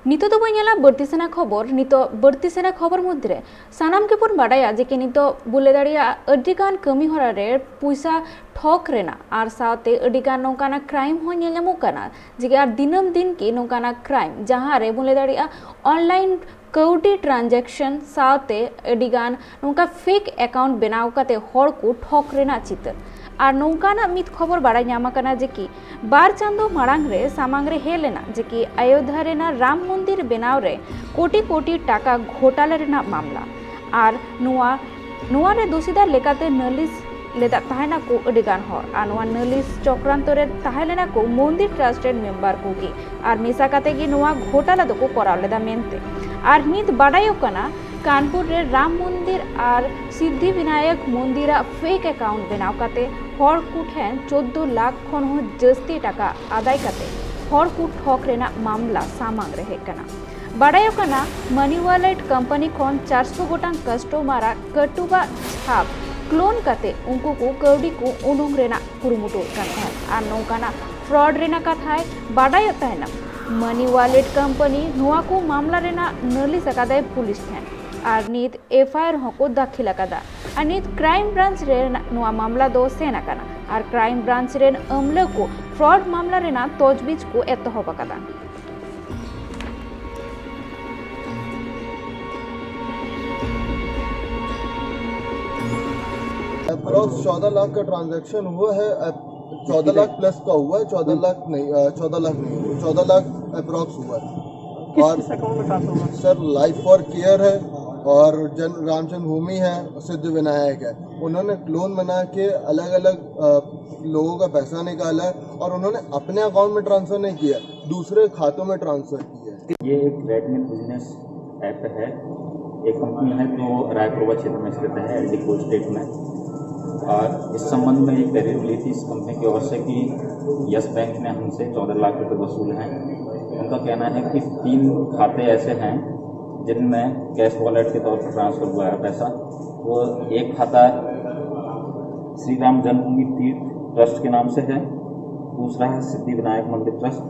नितो तो बइला बढ़ती सेना खबर नितो बढ़ती सेना खबर मध्य सानाम के पुन बाडाया जे कि नितो बुले दाड़िया अडिगान कमी हरा रे पैसा ठक रेना आर साथे अडिगान नोंकाना क्राइम हो नेलमो काना जे आर दिनम दिन की नोंकाना क्राइम जहां रे बुले दाड़िया ऑनलाइन कौडी ट्रांजेक्शन साथे अडिगान नोंका फेक अकाउंट बनाव काते हर को ठक रेना चितर और नौकाना मित खबर बाड़ाय ᱧᱟᱢ ᱟᱠᱟᱱᱟ जे कि बार चांदो माड़ांग रे सामांग रे हेलेना जे कि अयोध्या रेना राम मंदिर बनाव रे कोटी कोटी टाका घोटाला रेना मामला और नुआ रे दोषीदार लेकाते नालिस लेदा ताहेना को अडिगान हर और नुआ नालिस चक्रांत रे ताहेलेना को मंदिर ट्रस्टेड मेंबर को की और मिसा काते कि नुआ घोटाला दो को कराव लेदा मेनते और नित बाड़ायो कना कानपुर रे राम मंदिर और सिद्धि विनायक मंदिर फेक अकाउंट बनाव काते हर को ठेन 14 लाख खन हो जस्ती टाका आदाय काते हर को ठक रेना मामला सामांग रे हेकना बाड़ायो कना मनी वॉलेट कंपनी खन 400 गोटांग कस्टमर कटुबा छाप क्लोन काते उनको को कौडी को उनुंग रेना कुरुमुटो कान आर नौकाना फ्रॉड रेना कथाय बाड़ायो तहना मनी वॉलेट कंपनी नुआ को मामला रेना नली सकादाय पुलिस ठेन और नित एफआईआर हको दाखिल अकादा और नित क्राइम ब्रांच रे नुआ मामला दो सेन अकाना और क्राइम ब्रांच रे अमले को फ्रॉड मामला रेना तजबीज को एतहब अकादा। अप्रॉक्स 14 लाख का ट्रांजैक्शन हुआ है। 14 लाख प्लस का हुआ है, 14 लाख नहीं, 14 लाख नहीं, 14 लाख अप्रॉक्स हुआ है। और सर लाइफ फॉर केयर है और राम जन्मभूमि है, सिद्ध विनायक है। उन्होंने क्लोन बना के अलग अलग लोगों का पैसा निकाला है और उन्होंने अपने अकाउंट में ट्रांसफर नहीं किया, दूसरे खातों में ट्रांसफर किया है। ये एक रेडमी बिजनेस ऐप है, एक कंपनी है जो रायपुर क्षेत्र में स्थित है, एलडी कोल स्टेट में। और इस संबंध में एक तहरीर ली थी इस कंपनी की ओर से कि यस बैंक ने हमसे 14 लाख रुपए वसूल हैं। उनका कहना है कि 3 खाते ऐसे हैं जिनमें कैश वॉलेट के तौर पर ट्रांसफर हुआ है पैसा। वो एक खाता श्री राम जन्मभूमि तीर्थ ट्रस्ट के नाम से है, दूसरा है सिद्धि विनायक मंदिर ट्रस्ट,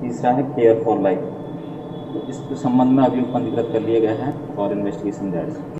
तीसरा है केयर फॉर लाइफ। तो इस संबंध में अभियोग पंजीकृत कर लिए गए हैं और इन्वेस्टिगेशन जारी है।